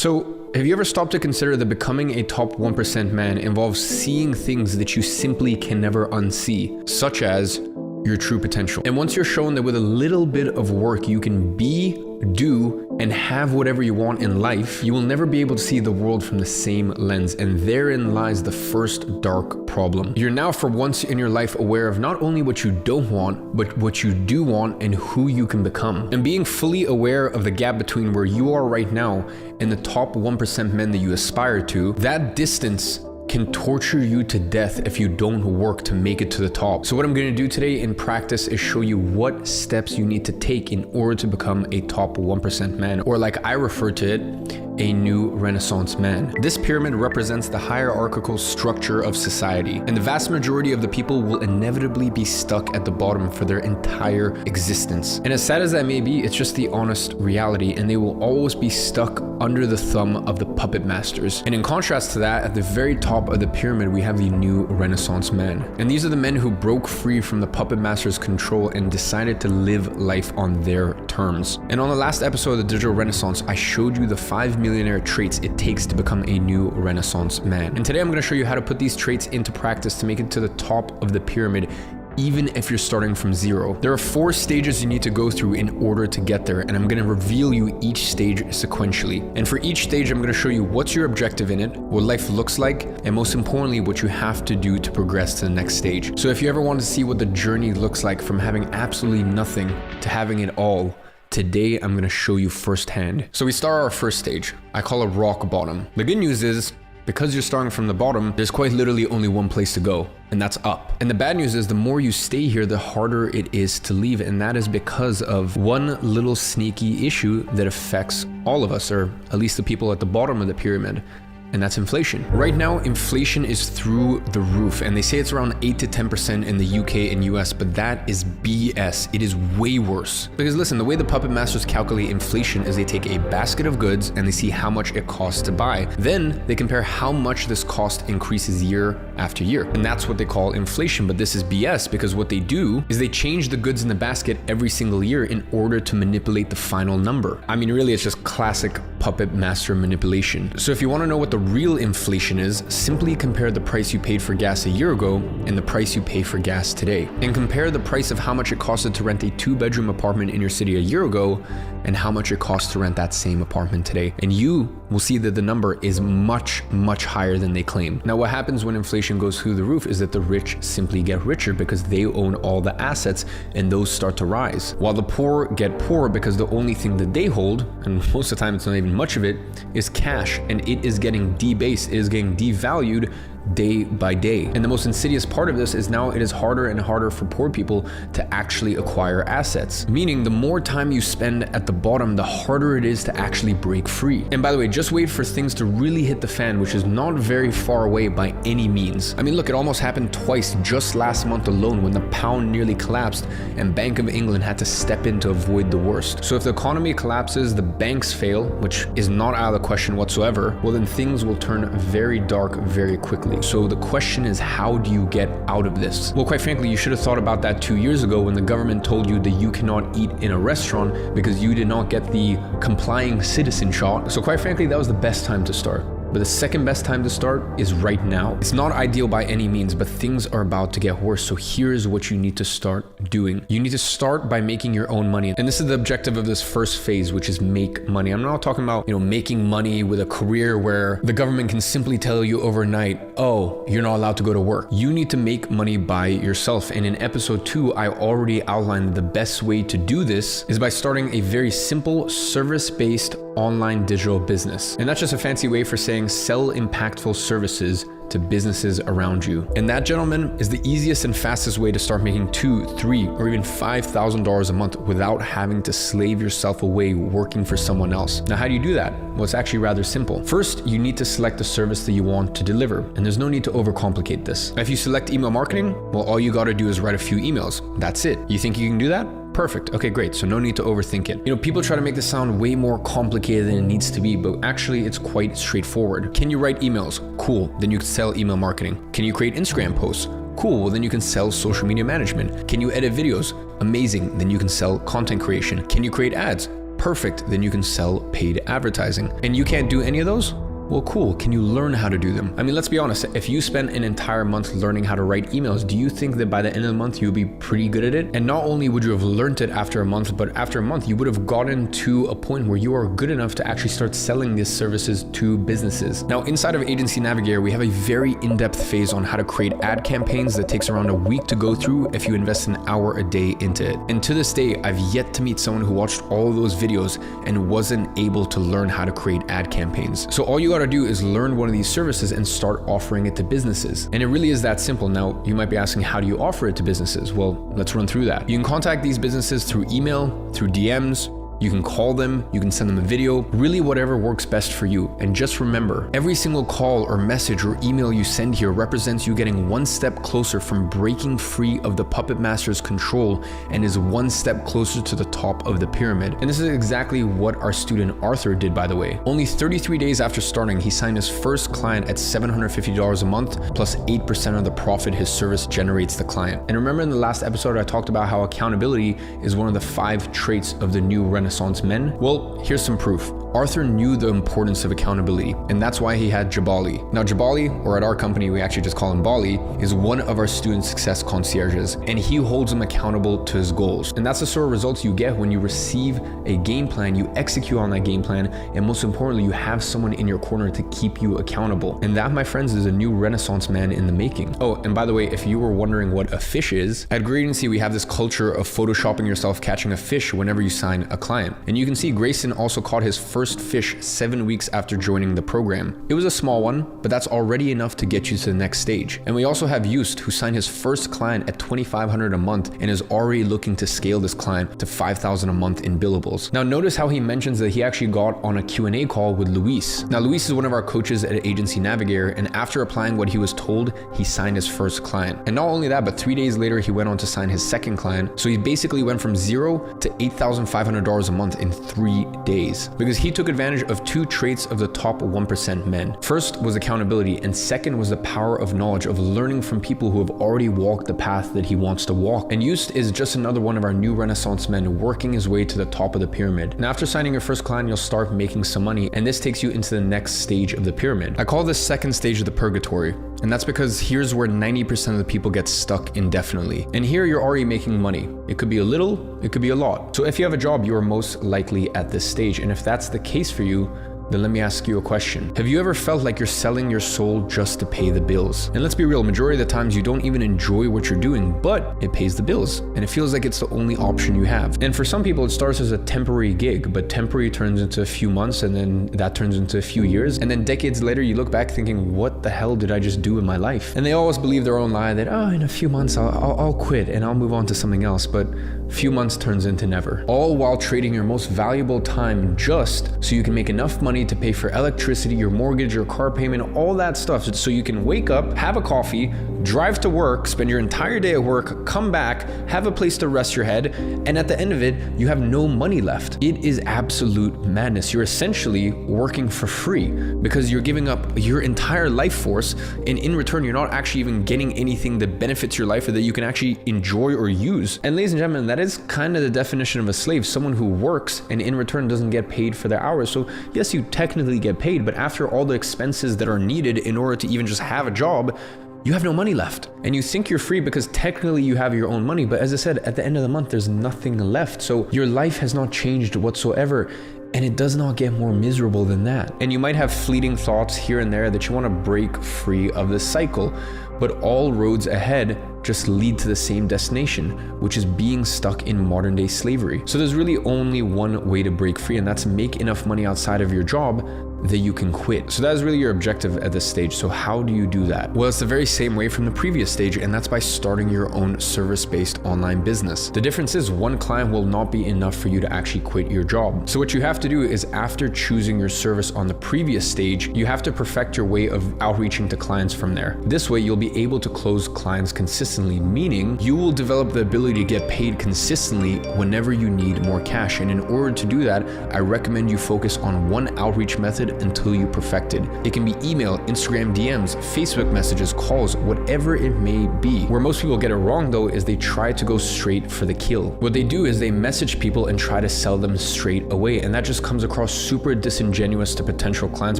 So, have you ever stopped to consider that becoming a top 1% man involves seeing things that you simply can never unsee, such as your true potential? And once you're shown that with a little bit of work you can be, do, and have whatever you want in life, you will never be able to see the world from the same lens, and therein lies the first dark problem. You're now for once in your life aware of not only what you don't want, but what you do want and who you can become. And being fully aware of the gap between where you are right now and the top 1% men that you aspire to, that distance can torture you to death if you don't work to make it to the top. So what I'm going to do today in practice is show you what steps you need to take in order to become a top 1% man, or like I refer to it, a new Renaissance man. This pyramid represents the hierarchical structure of society, and the vast majority of the people will inevitably be stuck at the bottom for their entire existence. And as sad as that may be, it's just the honest reality, and they will always be stuck under the thumb of the puppet masters. And in contrast to that, at the very top of the pyramid, we have the new Renaissance man. And these are the men who broke free from the puppet master's control and decided to live life on their terms. And on the last episode of the Digital Renaissance, I showed you the 5 millionaire traits it takes to become a new Renaissance man. And today I'm going to show you how to put these traits into practice to make it to the top of the pyramid, even if you're starting from zero. There are 4 stages you need to go through in order to get there, and I'm going to reveal you each stage sequentially. And for each stage, I'm going to show you what's your objective in it, what life looks like, and most importantly, what you have to do to progress to the next stage. So if you ever want to see what the journey looks like from having absolutely nothing to having it all, today I'm going to show you firsthand. So we start our first stage. I call it rock bottom. The good news is, because you're starting from the bottom, there's quite literally only one place to go, and that's up. And the bad news is the more you stay here, the harder it is to leave. And that is because of one little sneaky issue that affects all of us, or at least the people at the bottom of the pyramid. And that's inflation. Right now, inflation is through the roof, and they say it's around 8 to 10% in the UK and US, but that is BS. It is way worse. Because listen, the way the puppet masters calculate inflation is they take a basket of goods and they see how much it costs to buy. Then they compare how much this cost increases year after year. And that's what they call inflation, but this is BS because what they do is they change the goods in the basket every single year in order to manipulate the final number. I mean, really, it's just classic puppet master manipulation. So if you want to know what the real inflation is, simply compare the price you paid for gas a year ago and the price you pay for gas today. And compare the price of how much it costed to rent a 2-bedroom apartment in your city a year ago and how much it costs to rent that same apartment today. And you will see that the number is much, much higher than they claim. Now, what happens when inflation goes through the roof is that the rich simply get richer because they own all the assets and those start to rise. While the poor get poorer because the only thing that they hold, and most of the time it's not even much of it, is cash, and it is getting debased, it is getting devalued day by day. And the most insidious part of this is now it is harder and harder for poor people to actually acquire assets. Meaning the more time you spend at the bottom, the harder it is to actually break free. And by the way, just wait for things to really hit the fan, which is not very far away by any means. I mean, look, it almost happened twice just last month alone when the pound nearly collapsed and Bank of England had to step in to avoid the worst. So if the economy collapses, the banks fail, which is not out of the question whatsoever, well then things will turn very dark very quickly. So the question is, how do you get out of this? Well, quite frankly, you should have thought about that 2 years ago when the government told you that you cannot eat in a restaurant because you did not get the complying citizen shot. So quite frankly, that was the best time to start. But the second best time to start is right now. It's not ideal by any means, but things are about to get worse. So here's what you need to start doing. You need to start by making your own money. And this is the objective of this first phase, which is make money. I'm not talking about, making money with a career where the government can simply tell you overnight, oh, you're not allowed to go to work. You need to make money by yourself. And in episode 2, I already outlined the best way to do this is by starting a very simple service-based online digital business. And that's just a fancy way for saying sell impactful services to businesses around you. And that, gentlemen, is the easiest and fastest way to start making $2,000, $3,000, or even $5,000 a month without having to slave yourself away working for someone else. Now, how do you do that? Well, it's actually rather simple. First, you need to select the service that you want to deliver, and there's no need to overcomplicate this. If you select email marketing, well, all you got to do is write a few emails. That's it. You think you can do that? Perfect. Okay, great. So no need to overthink it. People try to make this sound way more complicated than it needs to be, but actually it's quite straightforward. Can you write emails? Cool. Then you can sell email marketing. Can you create Instagram posts? Cool. Well, then you can sell social media management. Can you edit videos? Amazing. Then you can sell content creation. Can you create ads? Perfect, then you can sell paid advertising. And you can't do any of those? Well, cool. Can you learn how to do them? I mean, let's be honest. If you spent an entire month learning how to write emails, do you think that by the end of the month, you'll be pretty good at it? And not only would you have learned it after a month, but after a month, you would have gotten to a point where you are good enough to actually start selling these services to businesses. Now, inside of Agency Navigator, we have a very in-depth phase on how to create ad campaigns that takes around a week to go through if you invest an hour a day into it. And to this day, I've yet to meet someone who watched all of those videos and wasn't able to learn how to create ad campaigns. So all you gotta do is learn one of these services and start offering it to businesses. And it really is that simple. Now, you might be asking, how do you offer it to businesses? Well, let's run through that. You can contact these businesses through email, through DMs, you can call them, you can send them a video, really whatever works best for you. And just remember, every single call or message or email you send here represents you getting one step closer from breaking free of the puppet master's control and is one step closer to the top of the pyramid. And this is exactly what our student Arthur did, by the way. Only 33 days after starting, he signed his first client at $750 a month, plus 8% of the profit his service generates the client. And remember in the last episode, I talked about how accountability is one of the 5 traits of the new Renaissance men? Well, here's some proof. Arthur knew the importance of accountability, and that's why he had Jabali. Now, Jabali, or at our company, we actually just call him Bali, is one of our student success concierges, and he holds him accountable to his goals. And that's the sort of results you get when you receive a game plan, you execute on that game plan, and most importantly, you have someone in your corner to keep you accountable. And that, my friends, is a new Renaissance man in the making. Oh, and by the way, if you were wondering what a fish is, at Great Agency, we have this culture of photoshopping yourself catching a fish whenever you sign a client. And you can see Grayson also caught his first fish 7 weeks after joining the program. It was a small one, but that's already enough to get you to the next stage. And we also have Yust, who signed his first client at $2,500 a month and is already looking to scale this client to $5,000 a month in billables. Now, notice how he mentions that he actually got on a Q&A call with Luis. Now, Luis is one of our coaches at Agency Navigator, and after applying what he was told, he signed his first client. And not only that, but 3 days later, he went on to sign his second client. So he basically went from $0 to $8,500 a month in 3 days, because he took advantage of 2 traits of the top 1% men. First was accountability, and second was the power of knowledge, of learning from people who have already walked the path that he wants to walk. And Yust is just another one of our new Renaissance men working his way to the top of the pyramid. And after signing your first client, you'll start making some money, and this takes you into the next stage of the pyramid. I call this second stage of the purgatory, and that's because here's where 90% of the people get stuck indefinitely. And here you're already making money. It could be a little, it could be a lot. So if you have a job, you are most likely at this stage. And if that's the case for you, then let me ask you a question. Have you ever felt like you're selling your soul just to pay the bills? And let's be real, majority of the times you don't even enjoy what you're doing, but it pays the bills. And it feels like it's the only option you have. And for some people, it starts as a temporary gig, but temporary turns into a few months, and then that turns into a few years. And then decades later, you look back thinking, what the hell did I just do in my life? And they always believe their own lie that, oh, in a few months, I'll quit and I'll move on to something else. But few months turns into never. All while trading your most valuable time just so you can make enough money to pay for electricity, your mortgage, your car payment, all that stuff, so you can wake up, have a coffee, drive to work, spend your entire day at work, come back, have a place to rest your head, and at the end of it, you have no money left. It is absolute madness. You're essentially working for free because you're giving up your entire life force, and in return, you're not actually even getting anything that benefits your life or that you can actually enjoy or use. And ladies and gentlemen, that is kind of the definition of a slave, someone who works and in return doesn't get paid for their hours. So yes, you technically get paid, but after all the expenses that are needed in order to even just have a job, you have no money left. And you think you're free because technically you have your own money. But as I said, at the end of the month, there's nothing left. So your life has not changed whatsoever. And it does not get more miserable than that. And you might have fleeting thoughts here and there that you want to break free of this cycle, but all roads ahead just lead to the same destination, which is being stuck in modern day slavery. So there's really only one way to break free, and that's make enough money outside of your job that you can quit. So that is really your objective at this stage. So how do you do that? Well, it's the very same way from the previous stage, and that's by starting your own service-based online business. The difference is one client will not be enough for you to actually quit your job. So what you have to do is, after choosing your service on the previous stage, you have to perfect your way of outreaching to clients from there. This way, you'll be able to close clients consistently, meaning you will develop the ability to get paid consistently whenever you need more cash. And in order to do that, I recommend you focus on one outreach method until you perfect it. It can be email, Instagram DMs, Facebook messages, calls, whatever it may be. Where most people get it wrong though is they try to go straight for the kill. What they do is they message people and try to sell them straight away, and that just comes across super disingenuous to potential clients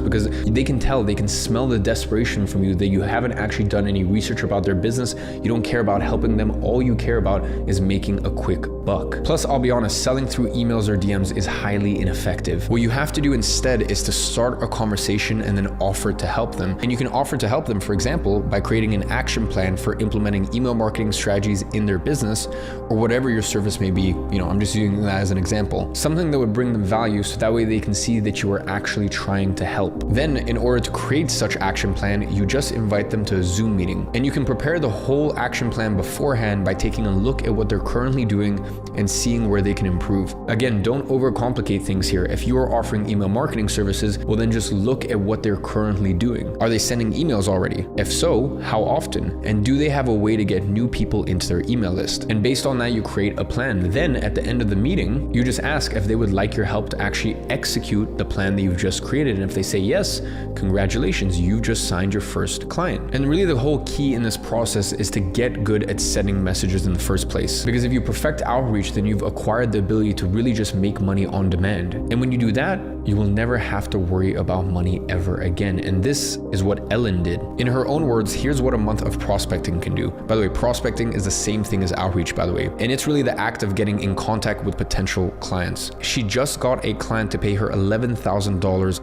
because they can tell, they can smell the desperation from you that you haven't actually done any research about their business. You don't care about helping them. All you care about is making a quick buck. Plus, I'll be honest, selling through emails or DMs is highly ineffective. What you have to do instead is to start a conversation and then offer to help them. And you can offer to help them, for example, by creating an action plan for implementing email marketing strategies in their business or whatever your service may be. I'm just using that as an example. Something that would bring them value so that way they can see that you are actually trying to help. Then, in order to create such action plan, you just invite them to a Zoom meeting. And you can prepare the whole action plan beforehand by taking a look at what they're currently doing and seeing where they can improve. Again, don't overcomplicate things here. If you are offering email marketing services, well then just look at what they're currently doing. Are they sending emails already? If so, how often? And do they have a way to get new people into their email list? And based on that, you create a plan. Then at the end of the meeting, you just ask if they would like your help to actually execute the plan that you've just created. And if they say yes, congratulations, you've just signed your first client. And really the whole key in this process is to get good at sending messages in the first place. Because if you perfect outreach, then you've acquired the ability to really just make money on demand. And when you do that, you will never have to worry about money ever again. And this is what Ellen did. In her own words, here's what a month of prospecting can do. By the way, prospecting is the same thing as outreach, by the way. And it's really the act of getting in contact with potential clients. She just got a client to pay her $11,000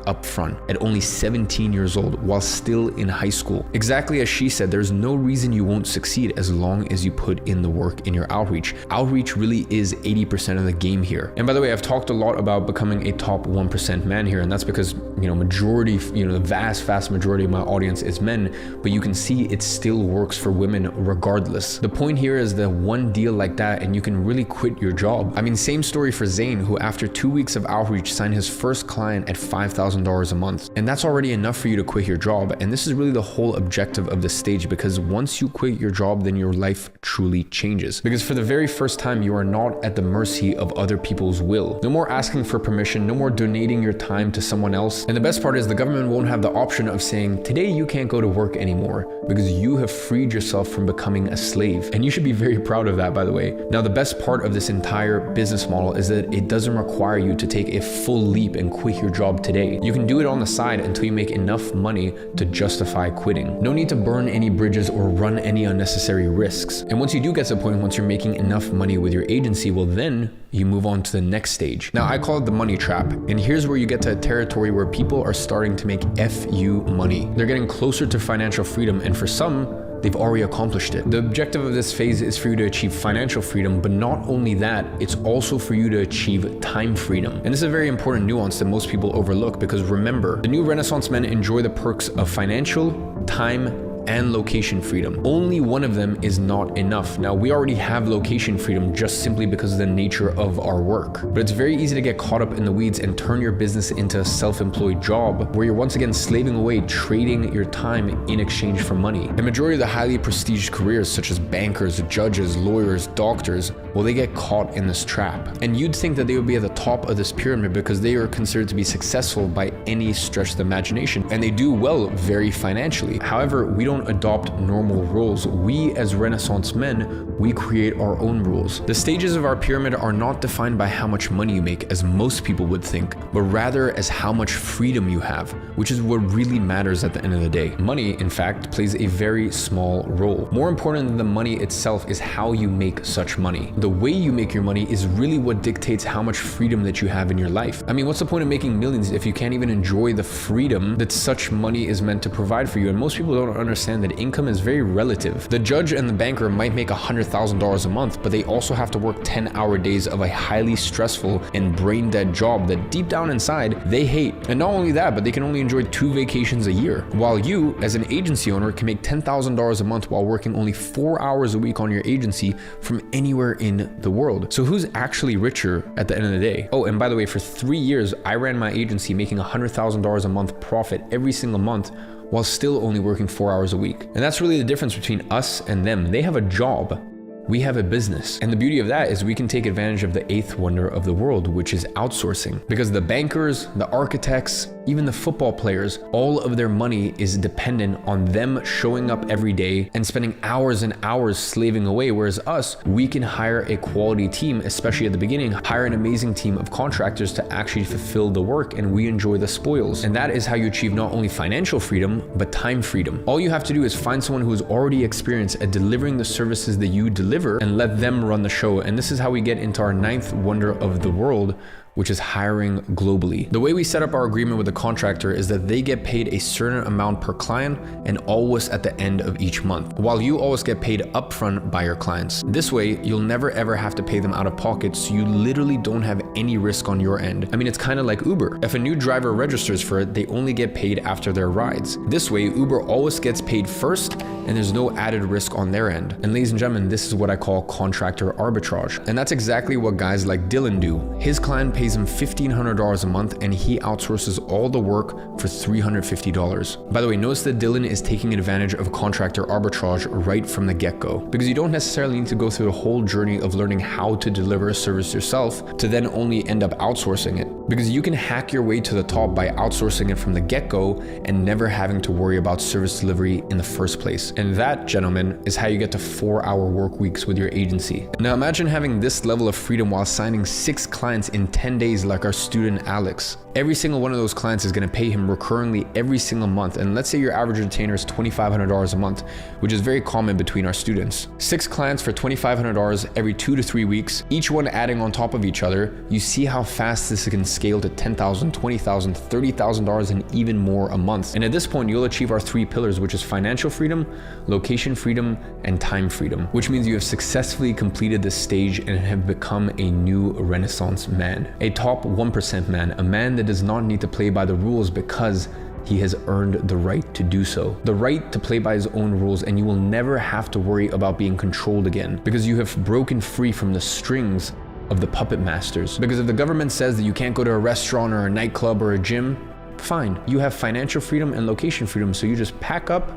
upfront at only 17 years old while still in high school. Exactly as she said, there's no reason you won't succeed as long as you put in the work in your outreach. Outreach really is 80% of the game here. And by the way, I've talked a lot about becoming a top 1% man here, and that's because the vast majority of my audience is men, but you can see it still works for women regardless. The point here is that one deal like that and you can really quit your job. I mean, same story for Zane, who after 2 weeks of outreach signed his first client at $5,000 a month. And that's already enough for you to quit your job. And this is really the whole objective of this stage, because once you quit your job, then your life truly changes. Because for the very first time, you are not at the mercy of other people's will. No more asking for permission, no more donating your time to someone else. And the best part is the government won't have the option of saying, today you can't go to work anymore, because you have freed yourself from becoming a slave. And you should be very proud of that, by the way. Now, the best part of this entire business model is that it doesn't require you to take a full leap and quit your job today. You can do it on the side until you make enough money to justify quitting. No need to burn any bridges or run any unnecessary risks. And once you do get to the point, once you're making enough money with your agency, well then you move on to the next stage. Now, I call it the money trap. And here's where you get to a territory where people are starting to make FU money. They're getting closer to financial freedom, and for some, they've already accomplished it. The objective of this phase is for you to achieve financial freedom, but not only that, it's also for you to achieve time freedom. And this is a very important nuance that most people overlook, because remember, the new Renaissance men enjoy the perks of financial, time, and location freedom. Only one of them is not enough. Now, we already have location freedom just simply because of the nature of our work. But it's very easy to get caught up in the weeds and turn your business into a self-employed job where you're once again slaving away, trading your time in exchange for money. The majority of the highly prestigious careers, such as bankers, judges, lawyers, doctors, well, they get caught in this trap. And you'd think that they would be at the top of this pyramid because they are considered to be successful by any stretch of the imagination. And they do well very financially. However, we don't adopt normal rules. We as Renaissance men, we create our own rules. The stages of our pyramid are not defined by how much money you make, as most people would think, but rather as how much freedom you have, which is what really matters at the end of the day. Money, in fact, plays a very small role. More important than the money itself is how you make such money. The way you make your money is really what dictates how much freedom that you have in your life. I mean, what's the point of making millions if you can't even enjoy the freedom that such money is meant to provide for you? And most people don't understand that income is very relative. The judge and the banker might make $100,000 a month, but they also have to work 10-hour days of a highly stressful and brain-dead job that deep down inside they hate. And not only that, but they can only enjoy 2 vacations a year. While you, as an agency owner, can make $10,000 a month while working only 4 hours a week on your agency from anywhere in the world. So who's actually richer at the end of the day? Oh, and by the way, for 3 years, I ran my agency making $100,000 a month profit every single month while still only working 4 hours a week. And that's really the difference between us and them. They have a job. We have a business. And the beauty of that is we can take advantage of the 8th wonder of the world, which is outsourcing. Because the bankers, the architects, even the football players, all of their money is dependent on them showing up every day and spending hours and hours slaving away. Whereas us, we can hire a quality team, especially at the beginning, hire an amazing team of contractors to actually fulfill the work, and we enjoy the spoils. And that is how you achieve not only financial freedom, but time freedom. All you have to do is find someone who is already experienced at delivering the services that you deliver and let them run the show. And this is how we get into our 9th wonder of the world, which is hiring globally. The way we set up our agreement with the contractor is that they get paid a certain amount per client and always at the end of each month, while you always get paid upfront by your clients. This way, you'll never ever have to pay them out of pocket, so you literally don't have any risk on your end. I mean, it's kind of like Uber. If a new driver registers for it, they only get paid after their rides. This way, Uber always gets paid first, and there's no added risk on their end. And ladies and gentlemen, this is what I call contractor arbitrage. And that's exactly what guys like Dylan do. His client pays him $1,500 a month, and he outsources all the work for $350. By the way, notice that Dylan is taking advantage of contractor arbitrage right from the get-go, because you don't necessarily need to go through the whole journey of learning how to deliver a service yourself to then only end up outsourcing it, because you can hack your way to the top by outsourcing it from the get-go and never having to worry about service delivery in the first place. And that, gentlemen, is how you get to 4-hour work weeks with your agency. Now imagine having this level of freedom while signing 6 clients in 10 days like our student Alex. Every single one of those clients is going to pay him recurringly every single month. And let's say your average retainer is $2,500 a month, which is very common between our students. 6 clients for $2,500 every 2 to 3 weeks, each one adding on top of each other. You see how fast this can scale to $10,000, $20,000, $30,000 and even more a month. And at this point, you'll achieve our 3 pillars, which is financial freedom, location freedom, and time freedom, which means you have successfully completed this stage and have become a new Renaissance man, a top 1% man, a man that does not need to play by the rules because he has earned the right to do so. The right to play by his own rules, and you will never have to worry about being controlled again because you have broken free from the strings of the puppet masters. Because if the government says that you can't go to a restaurant or a nightclub or a gym, fine. You have financial freedom and location freedom, so you just pack up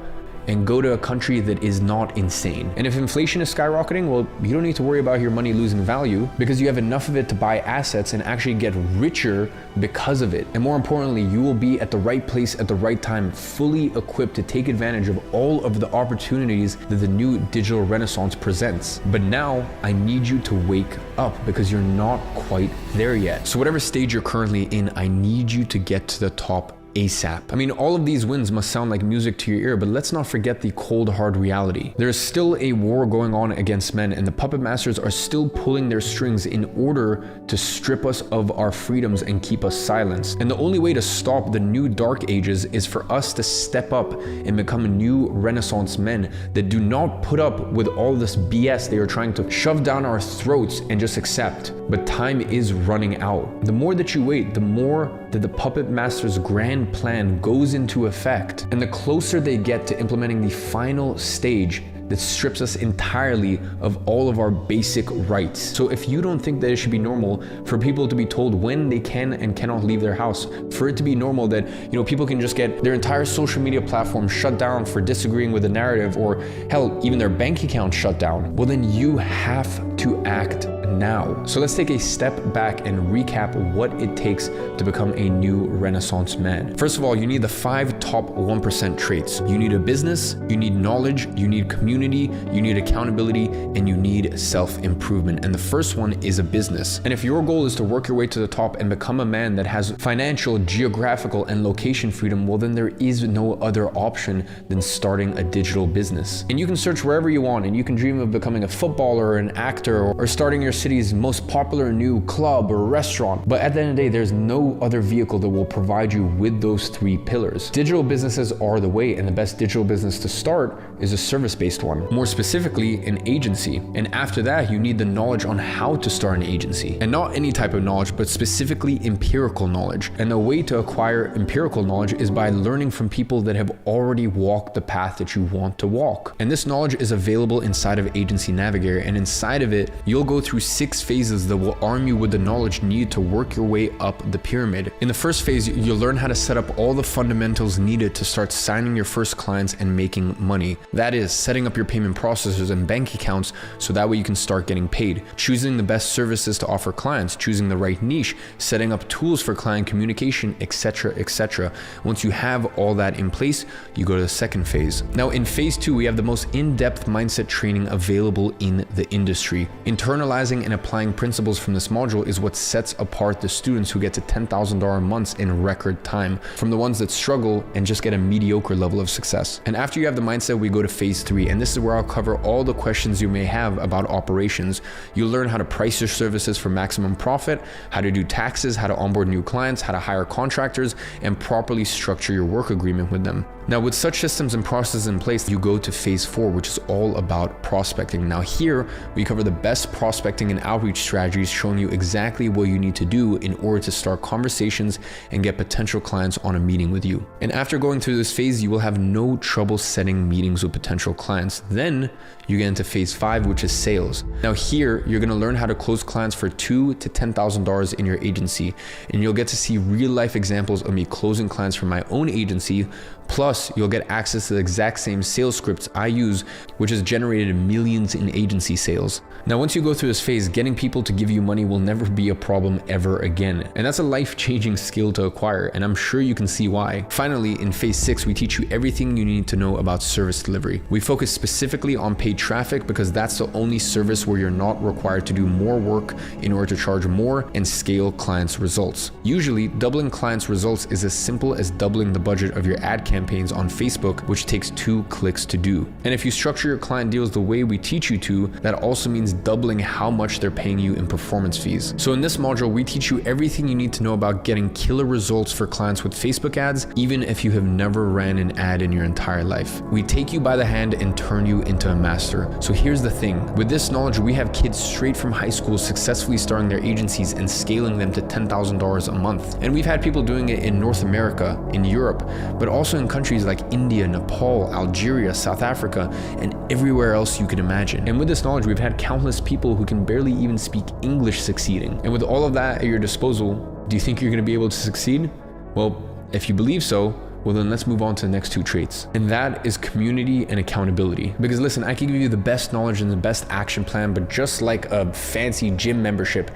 and go to a country that is not insane. And if inflation is skyrocketing, well, you don't need to worry about your money losing value because you have enough of it to buy assets and actually get richer because of it. And more importantly, you will be at the right place at the right time, fully equipped to take advantage of all of the opportunities that the new digital renaissance presents. But now I need you to wake up because you're not quite there yet. So whatever stage you're currently in, I need you to get to the top ASAP. I mean, all of these wins must sound like music to your ear, but let's not forget the cold, hard reality. There is still a war going on against men, and the puppet masters are still pulling their strings in order to strip us of our freedoms and keep us silenced. And the only way to stop the new dark ages is for us to step up and become new Renaissance men that do not put up with all this BS they are trying to shove down our throats and just accept. But time is running out. The more that you wait, the more that the puppet master's grand plan goes into effect, and the closer they get to implementing the final stage that strips us entirely of all of our basic rights. So if you don't think that it should be normal for people to be told when they can and cannot leave their house, for it to be normal that, people can just get their entire social media platform shut down for disagreeing with the narrative, or hell, even their bank account shut down, well then you have to act now. So let's take a step back and recap what it takes to become a new Renaissance man. First of all, you need the 5 top 1% traits. You need a business, you need knowledge, you need community, you need accountability, and you need self-improvement. And the first one is a business. And if your goal is to work your way to the top and become a man that has financial, geographical, and location freedom, well then there is no other option than starting a digital business. And you can search wherever you want, and you can dream of becoming a footballer or an actor, or starting your city's most popular new club or restaurant. But at the end of the day, there's no other vehicle that will provide you with those 3 pillars. Digital businesses are the way, and the best digital business to start is a service-based one, more specifically an agency. And after that, you need the knowledge on how to start an agency, and not any type of knowledge, but specifically empirical knowledge. And the way to acquire empirical knowledge is by learning from people that have already walked the path that you want to walk. And this knowledge is available inside of Agency Navigator, and inside of it, you'll go through 6 phases that will arm you with the knowledge needed to work your way up the pyramid. In the first phase, you'll learn how to set up all the fundamentals needed needed to start signing your first clients and making money. That is, setting up your payment processors and bank accounts so that way you can start getting paid, choosing the best services to offer clients, choosing the right niche, setting up tools for client communication, etc., etc. Once you have all that in place, you go to the second phase. Now in phase 2, we have the most in-depth mindset training available in the industry. Internalizing and applying principles from this module is what sets apart the students who get to $10,000 months in record time from the ones that struggle and just get a mediocre level of success. And after you have the mindset, we go to phase 3, and this is where I'll cover all the questions you may have about operations. You'll learn how to price your services for maximum profit, how to do taxes, how to onboard new clients, how to hire contractors, and properly structure your work agreement with them. Now, with such systems and processes in place, you go to phase 4, which is all about prospecting. Now here, we cover the best prospecting and outreach strategies, showing you exactly what you need to do in order to start conversations and get potential clients on a meeting with you. And after going through this phase, you will have no trouble setting meetings with potential clients. Then you get into phase 5, which is sales. Now here, you're gonna learn how to close clients for $2,000 to $10,000 in your agency. And you'll get to see real life examples of me closing clients from my own agency. Plus, you'll get access to the exact same sales scripts I use, which has generated millions in agency sales. Now, once you go through this phase, getting people to give you money will never be a problem ever again. And that's a life-changing skill to acquire, and I'm sure you can see why. Finally, in phase 6, we teach you everything you need to know about service delivery. We focus specifically on paid traffic because that's the only service where you're not required to do more work in order to charge more and scale clients' results. Usually, doubling clients' results is as simple as doubling the budget of your ad campaigns on Facebook, which takes 2 clicks to do. And if you structure your client deals the way we teach you to, that also means doubling how much they're paying you in performance fees. So in this module, we teach you everything you need to know about getting killer results for clients with Facebook ads, even if you have never ran an ad in your entire life. We take you by the hand and turn you into a master. So here's the thing. With this knowledge, we have kids straight from high school successfully starting their agencies and scaling them to $10,000 a month. And we've had people doing it in North America, in Europe, but also in countries like India, Nepal, Algeria, South Africa, and everywhere else you can imagine. And with this knowledge, we've had countless people who can barely even speak English succeeding. And with all of that at your disposal, do you think you're going to be able to succeed? Well, if you believe so, well then let's move on to the next 2 traits. And that is community and accountability. Because listen, I can give you the best knowledge and the best action plan, but just like a fancy gym membership,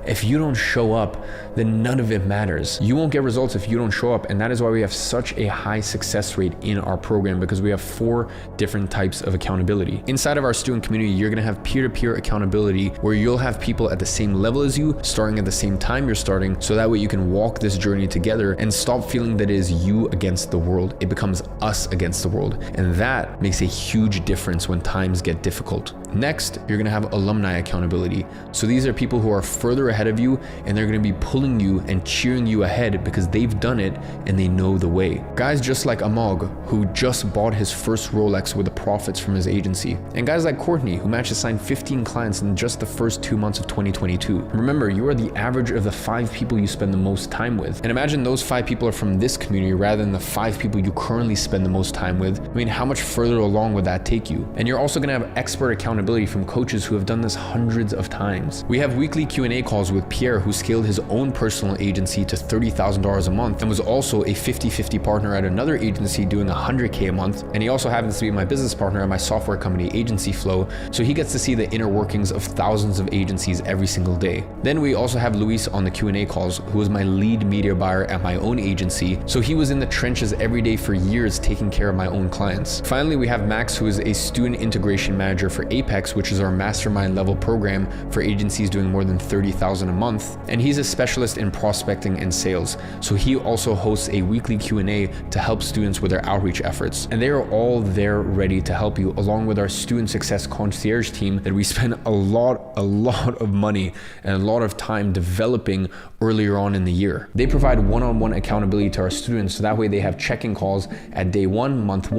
if you don't show up, then none of it matters. You won't get results if you don't show up. And that is why we have such a high success rate in our program, because we have 4 different types of accountability. Inside of our student community, you're gonna have peer-to-peer accountability where you'll have people at the same level as you, starting at the same time you're starting, so that way you can walk this journey together and stop feeling that it is you against the world. It becomes us against the world. And that makes a huge difference when times get difficult. Next, you're gonna have alumni accountability. So these are people who are further ahead of you, and they're gonna be pulling you and cheering you ahead because they've done it and they know the way. Guys just like Amog, who just bought his first Rolex with the profits from his agency. And guys like Courtney, who managed to sign 15 clients in just the first 2 months of 2022. Remember, you are the average of the 5 people you spend the most time with. And imagine those 5 people are from this community rather than the 5 people you currently spend the most time with. I mean, how much further along would that take you? And you're also gonna have expert accountability from coaches who have done this hundreds of times. We have weekly Q&A calls with Pierre, who scaled his own personal agency to $30,000 a month and was also a 50-50 partner at another agency doing $100K a month. And he also happens to be my business partner at my software company, Agency Flow, so he gets to see the inner workings of thousands of agencies every single day. Then we also have Luis on the Q&A calls, who was my lead media buyer at my own agency, so he was in the trenches every day for years taking care of my own clients. Finally, we have Max, who is a student integration manager for Apex, which is our mastermind level program for agencies doing more than $30,000 a month. And he's a specialist in prospecting and sales. So he also hosts a weekly Q&A to help students with their outreach efforts. And they are all there ready to help you, along with our student success concierge team that we spend a lot of money and a lot of time developing earlier on in the year. They provide one-on-one accountability to our students, so that way they have check-in calls at day 1, month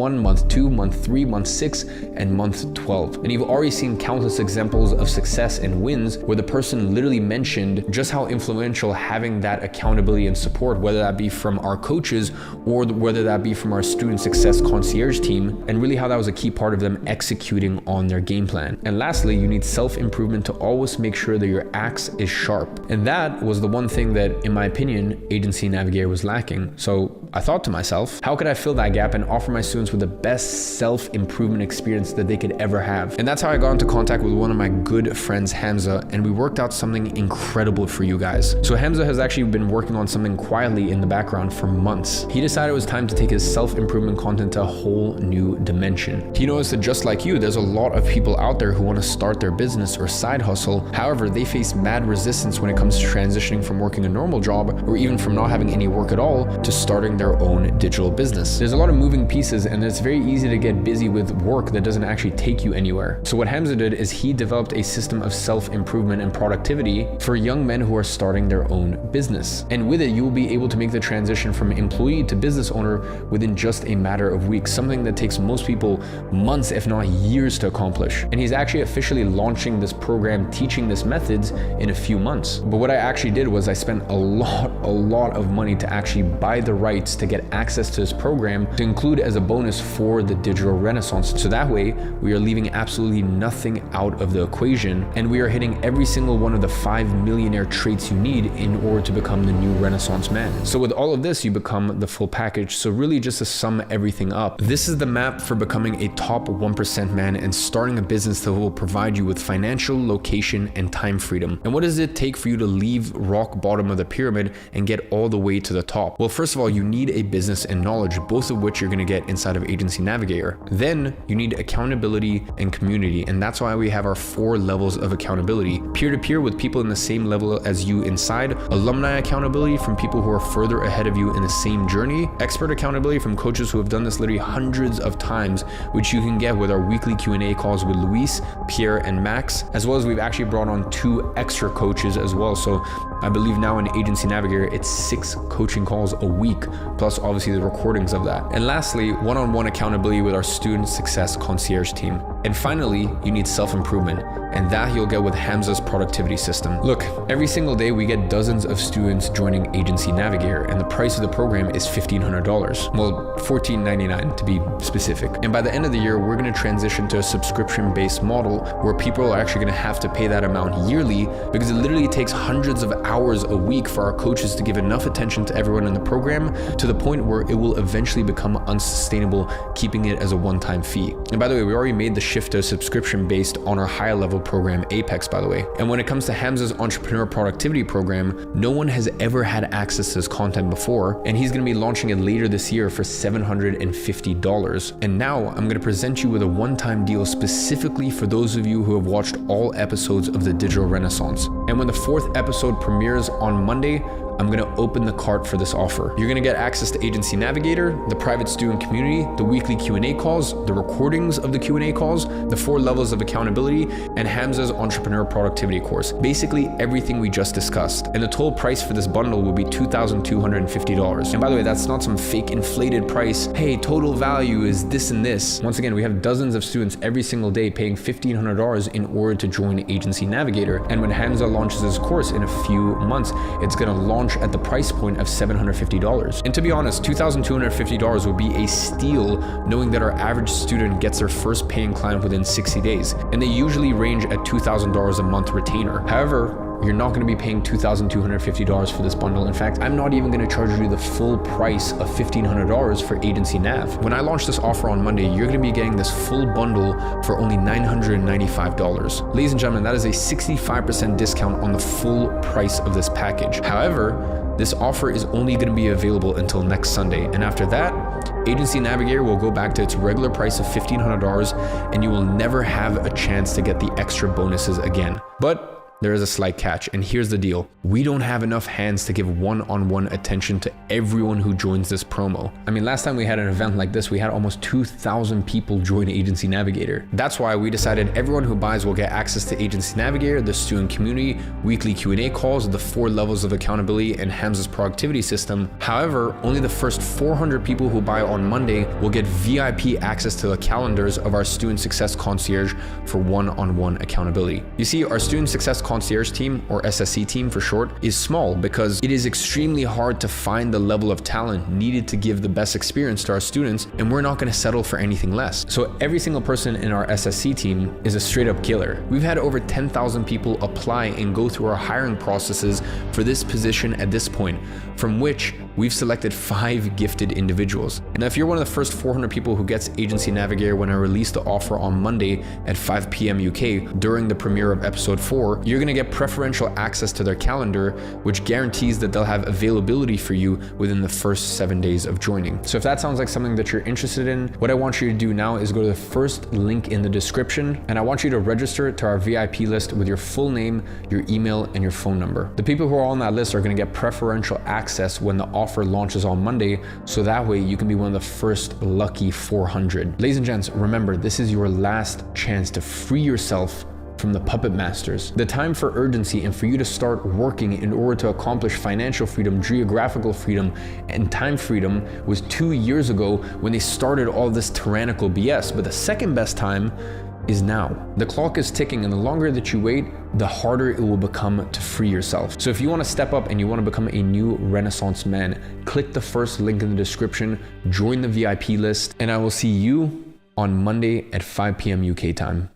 2, month 3, month 6, and month 12. And you've already seen countless examples of success and wins where the person literally mentioned just how influential having that accountability and support, whether that be from our coaches or whether that be from our student success concierge team, and really how that was a key part of them executing on their game plan. And lastly, you need self-improvement to always make sure that your axe is sharp. And that was the one thing that, in my opinion, Agency Navigator was lacking. So I thought to myself, how could I fill that gap and offer my students with the best self-improvement experience that they could ever have? And that's how I got into contact with one of my good friends, Hamza, and we worked out something incredible for you guys. So Hamza has actually been working on something quietly in the background for months. He decided it was time to take his self-improvement content to a whole new dimension. He noticed that just like you, there's a lot of people out there who want to start their business or side hustle. However, they face mad resistance when it comes to transitioning from working a normal job or even from not having any work at all to starting their own digital business. There's a lot of moving pieces and it's very easy to get busy with work that doesn't actually take you anywhere. So what Hamza did is he developed a system of self-improvement and productivity for young men who are starting their own business. And with it, you will be able to make the transition from employee to business owner within just a matter of weeks, something that takes most people months, if not years, to accomplish. And he's actually officially launching this program, teaching this methods in a few months. But what I actually did was I spent a lot of money to actually buy the rights to get access to this program to include as a bonus for the digital renaissance. So that way we are leaving absolutely nothing out of the equation and we are hitting every single one of the 5 millionaire traits you need in order to become the new Renaissance man. So with all of this, you become the full package. So really just to sum everything up, this is the map for becoming a top 1% man and starting a business that will provide you with financial, location, and time freedom. And what does it take for you to leave rock bottom of the pyramid and get all the way to the top? Well, first of all, you need a business and knowledge, both of which you're going to get inside of Agency Navigator. Then you need accountability and community. And that's why we have our 4 levels of accountability: peer-to-peer with people in the same level as you inside, alumni accountability from people who are further ahead of you in the same journey, expert accountability from coaches who have done this literally hundreds of times, which you can get with our weekly Q&A calls with Luis, Pierre, and Max, as well as we've actually brought on 2 extra coaches as well. So I believe now in Agency Navigator, it's 6 coaching calls a week, plus obviously the recordings of that. And lastly, one-on-one accountability with our student success concierge team. And finally, you need self-improvement, and that you'll get with Hamza's productivity system. Look, every single day we get dozens of students joining Agency Navigator, and the price of the program is $1,500. Well, $1,499 to be specific. And by the end of the year, we're gonna transition to a subscription-based model where people are actually gonna have to pay that amount yearly, because it literally takes hundreds of hours a week for our coaches to give enough attention to everyone in the program to the point where it will eventually become unsustainable, keeping it as a one-time fee. And by the way, we already made the shift to a subscription based on our higher level program, Apex, by the way. And when it comes to Hamza's entrepreneur productivity program, no one has ever had access to this content before, and he's gonna be launching it later this year for $750. And now I'm gonna present you with a one-time deal specifically for those of you who have watched all episodes of the Digital Renaissance. And when the 4th episode premieres on Monday, I'm gonna open the cart for this offer. You're gonna get access to Agency Navigator, the private student community, the weekly Q&A calls, the recordings of the Q&A calls, the 4 levels of accountability, and Hamza's entrepreneur productivity course. Basically everything we just discussed. And the total price for this bundle will be $2,250. And by the way, that's not some fake inflated price. Hey, total value is this and this. Once again, we have dozens of students every single day paying $1,500 in order to join Agency Navigator. And when Hamza launches his course in a few months, it's gonna launch at the price point of $750. And to be honest, $2,250 would be a steal, knowing that our average student gets their first paying client within 60 days. And they usually range at $2,000 a month retainer. However, you're not going to be paying $2,250 for this bundle. In fact, I'm not even going to charge you the full price of $1,500 for Agency Nav. When I launch this offer on Monday, you're going to be getting this full bundle for only $995. Ladies and gentlemen, that is a 65% discount on the full price of this package. However, this offer is only going to be available until next Sunday. And after that, Agency Navigator will go back to its regular price of $1,500 and you will never have a chance to get the extra bonuses again. But there is a slight catch, and here's the deal. We don't have enough hands to give one-on-one attention to everyone who joins this promo. I mean, last time we had an event like this, we had almost 2,000 people join Agency Navigator. That's why we decided everyone who buys will get access to Agency Navigator, the student community, weekly Q&A calls, the 4 levels of accountability, and Hamza's productivity system. However, only the first 400 people who buy on Monday will get VIP access to the calendars of our Student Success Concierge for one-on-one accountability. You see, our Student Success Concierge team, or SSC team for short, is small because it is extremely hard to find the level of talent needed to give the best experience to our students, and we're not going to settle for anything less. So every single person in our SSC team is a straight up killer. We've had over 10,000 people apply and go through our hiring processes for this position at this point, from which we've selected 5 gifted individuals. And if you're one of the first 400 people who gets Agency Navigator when I release the offer on Monday at 5 p.m. UK during the premiere of episode 4, you're gonna get preferential access to their calendar, which guarantees that they'll have availability for you within the first 7 days of joining. So if that sounds like something that you're interested in, what I want you to do now is go to the first link in the description, and I want you to register to our VIP list with your full name, your email, and your phone number. The people who are on that list are gonna get preferential access when the offer launches on Monday, so that way you can be one of the first lucky 400. Ladies and gents, remember, this is your last chance to free yourself from the puppet masters. The time for urgency and for you to start working in order to accomplish financial freedom, geographical freedom, and time freedom was 2 years ago when they started all this tyrannical BS. But the second best time is now. The clock is ticking, and the longer that you wait, the harder it will become to free yourself. So if you want to step up and you want to become a new Renaissance man, click the first link in the description, join the VIP list, and I will see you on Monday at 5 p.m. UK time.